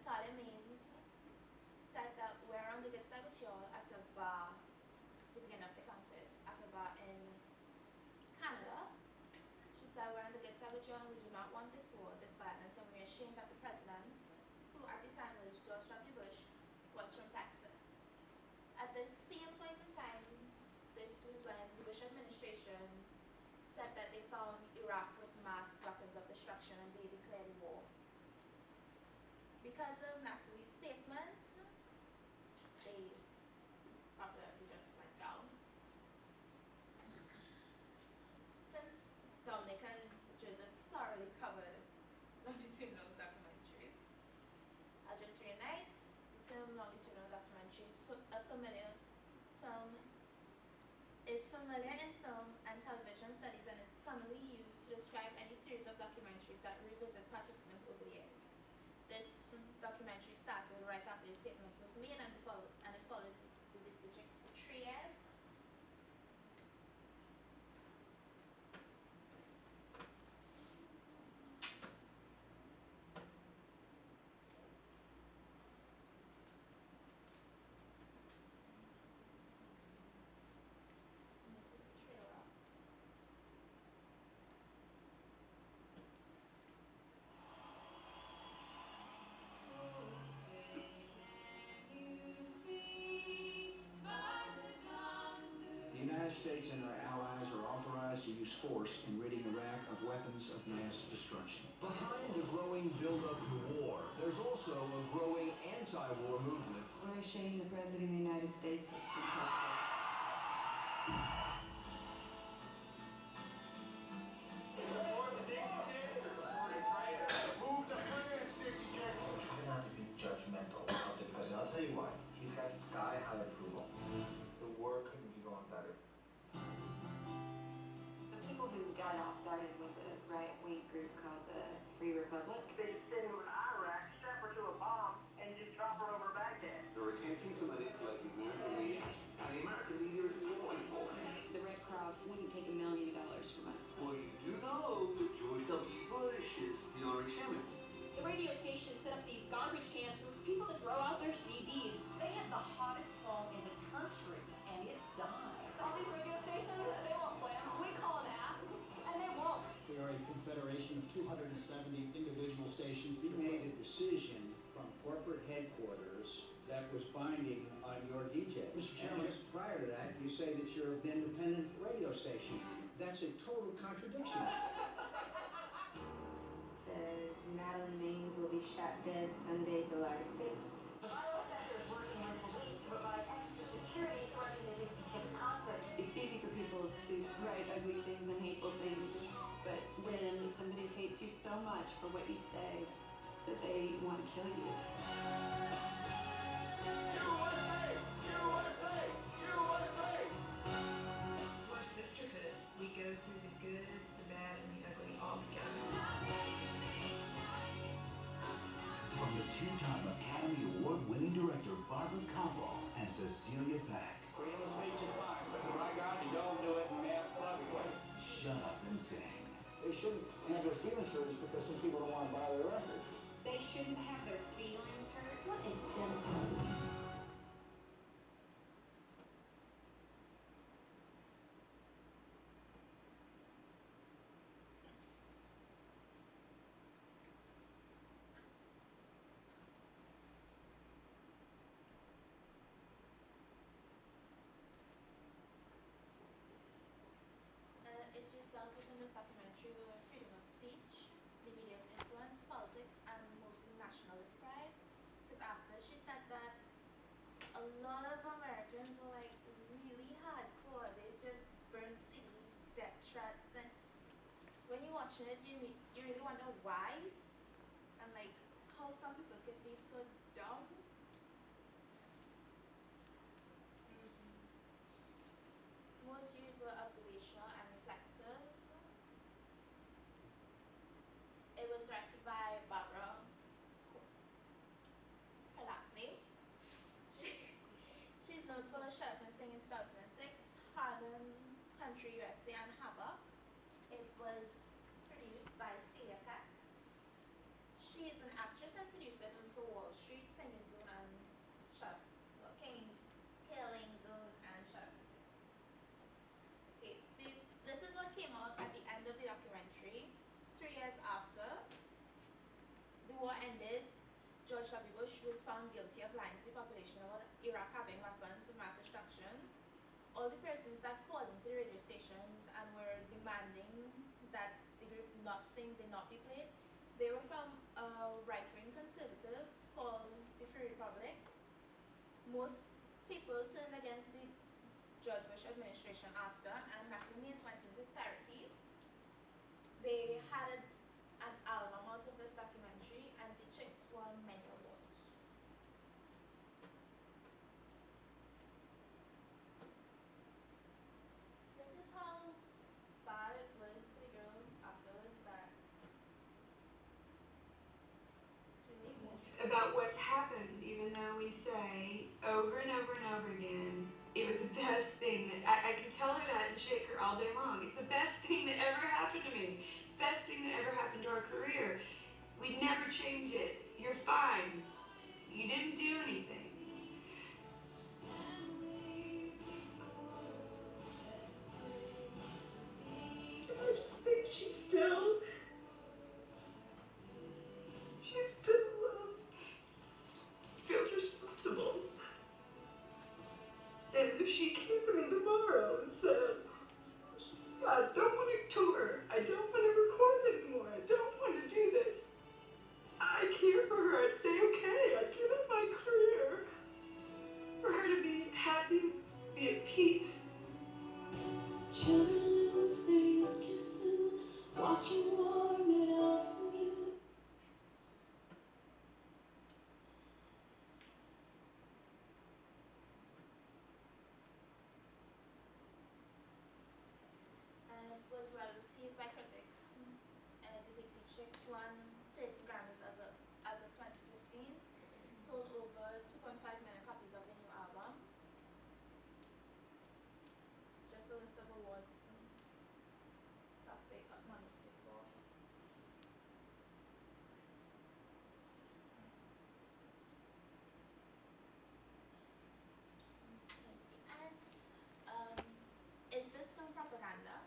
Natalia Maines said that we're on the good side with y'all at a bar, it's the beginning of the concert, at a bar in Canada. She said we're on the good side with y'all and we do not want this war, this violence, and we're ashamed that the president, who at the time was George W. Bush, was from Texas. At the same point in time, this was when the Bush administration said that they found Iraq with mass weapons of destruction and they declared war. Because of Natalie's statements, the popularity just went down. Since Dominic and Joseph thoroughly covered longitudinal documentaries, I'll just reunite. The term longitudinal documentary is familiar in film and television studies and is commonly used to describe any series of documentaries that revisit participants over the years. This documentary started right after the statement was made and it followed the Dixie Chicks for 3 years. The United States and our allies are authorized to use force in ridding Iraq of weapons of mass destruction. Behind the growing build-up to war, there's also a growing anti-war movement. We're ashamed the President of the United States is from Texas. Move to France, Dixie Chicks! Try not to be judgmental about the president. I'll tell you why. He's got sky-high approval. The war couldn't be going better. The people who got it all started was a right-wing group called the Free Republic. They just send her in Iraq, strap her to a bomb, and just drop her over Baghdad. They're attempting to manipulate the information, and the American leader is falling for it. The Red Cross wouldn't take $1 million from us. Well, you do know that George W. Bush is the honorary chairman. The radio station set up these garbage cans for people to throw out their CDs. They had the hottest song in the country, and it died. All these radio stations, they won't play them. We call them apps, and they won't. We are a confederation of 270 individual stations. You made a decision from corporate headquarters that was binding on your DJ. Mr. Chairman, just prior to that, you say that you're an independent radio station. That's a total contradiction. Says Natalie Maines will be shot dead Sunday, July 6th. The Viral Center is working with police to provide extra security surrounding the Dixie Chicks concert. It's easy for people to write ugly things and hateful things, but when somebody hates you so much for what you say that they want to kill you. USA! USA! USA! We're sisterhood. We go through the good, the bad, and the ugly all together. From the two-time Academy Award-winning director Barbara Combo and Cecilia Pack. Freedom of speech is fine, but my God, you don't do it in mass publicly. Shut up and sing. They shouldn't have their feelings hurt just because some people don't want to buy their records. They shouldn't have their feelings hurt. What a Democrat. Issues dealt with in this documentary were freedom of speech, the media's influence, politics, and mostly nationalist pride. Because after she said that a lot of Americans were like really hardcore, they just burned cities, death threats, and when you watch it, you really wonder why, and like how some people could be so dumb. Most views were observational and reflective. It was directed by Barbara, her last name. She's known for Shut Up and Sing in 2006, Harlem, Country USA, and Havoc. It was produced by Celia Peck. She is an actress and producer known for Wall years after the war ended, George W. Bush was found guilty of lying to the population about Iraq having weapons of mass destructions. All the persons that called into the radio stations and were demanding that the group not sing, did not be played, they were from a right-wing conservative called the Free Republic. Most people turned against the George Bush administration after, and McLean went into therapy. They had an album out of this documentary, and the chicks won many awards. This is how bad it was for the girls afterwards that about what's happened, even though we say over and over and over again, it was the best thing that I could tell her that and shake her all day long. It's the best thing that ever happened to me. It's the best thing that ever happened to our career. We'd never change it. You're fine. You didn't do anything. I just think she's still feels responsible. And if she came to me tomorrow and said, I don't want to tour, I don't want to record anymore, I don't want to do this, I care for her. I'd say, okay, I'd give up my career for her to be happy, be at peace. Children lose their youth too soon, watching war made us immune. Was well received by critics. The Dixie Chicks won 13 Grammys as of 2015, sold over 2.5 million copies of the new album. It's just a list of awards, stuff they got nominated for. And is this film propaganda?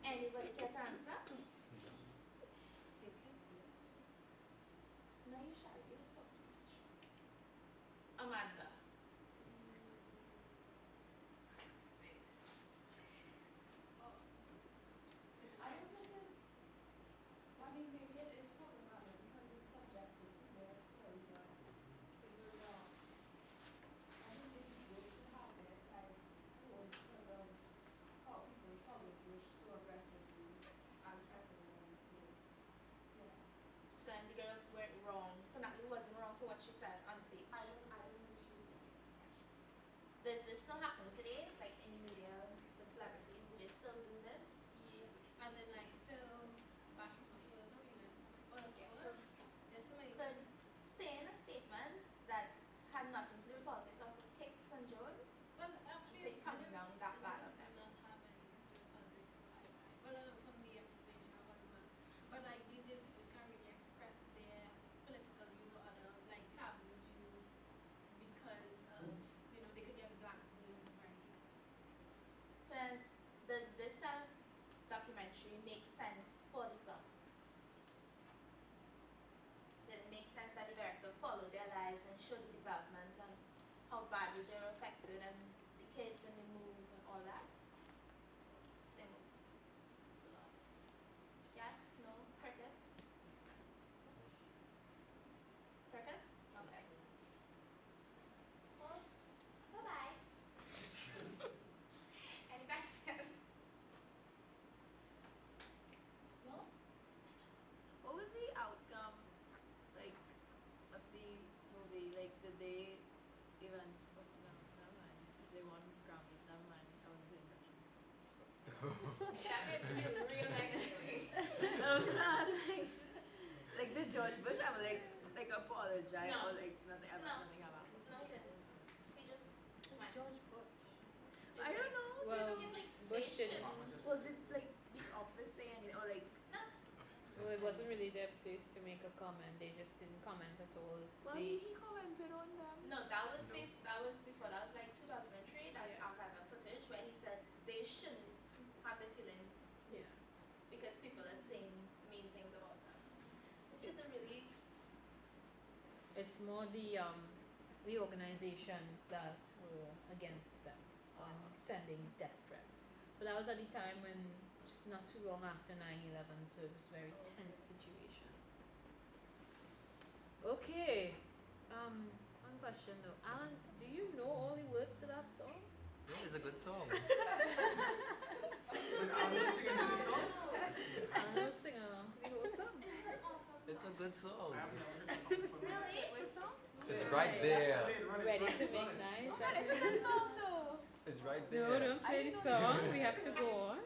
Anybody care to answer? No, you shall. You stop. Amanda. I don't think it's. I mean, maybe it is propaganda because it's subjective to their story, but it was. I think it is good to have their side told because of how people followed Bush so aggressively and tried to run. So, yeah. So then the girls went wrong. So Natalie wasn't wrong for what she said on stage. I don't think she was wrong. Does this still happen today? Like in the media with celebrities, do they still do this? Yeah. And then like still bash people for feeling. Well, there's so many. So saying a statement that had nothing to do with politics of Kicks and Jones. Well, actually, coming down that bad on them. Not have anything to do with politics. Well, from the explanation of what it was. But like these days, people can't really express their political views or other like taboo views because of they could get blackmailed very easily. So then, does this documentary make sense for the film? Did it make sense that the director followed their lives and showed the development and how badly they were affected and the kids and the move and all that? They moved. Yes? No? Crickets? Crickets? Okay. Well, bye-bye. Any questions? No? What was the outcome, like, of the movie? Like, did they even? Oh, no, never mind. Because they won Grammys. Never mind. I wasn't paying attention. That made me feel real nice anyway. I was gonna ask, like, did George Bush ever like apologize No. or like nothing ever? No. Nothing ever happened? No, he didn't. He just went. George Bush. I don't know. Well, he's like, Bush they didn't. shouldn't. Well, did like the office say anything or like? No. Well, it wasn't really their place to make a comment. They just didn't comment at all. It's Well, the- he commented on them. No, that was before. That was like 2003. That's Yeah. archival footage where he said they shouldn't have their feelings hurt because people are saying mean things about them, which isn't really. It's more the organizations that were against them and sending death threats. But that was at the time when, just not too long after 9/11, so it was a very tense situation. Okay, one question though. Alan, do you know all the words to that song? Yeah, it's a good song. Alan was singing along to the whole song. It's an awesome song. It's a good song. Really? What song? It's right there. Ready to make nice. It's a good song though. It's right No, there. don't play the song. We have to go on.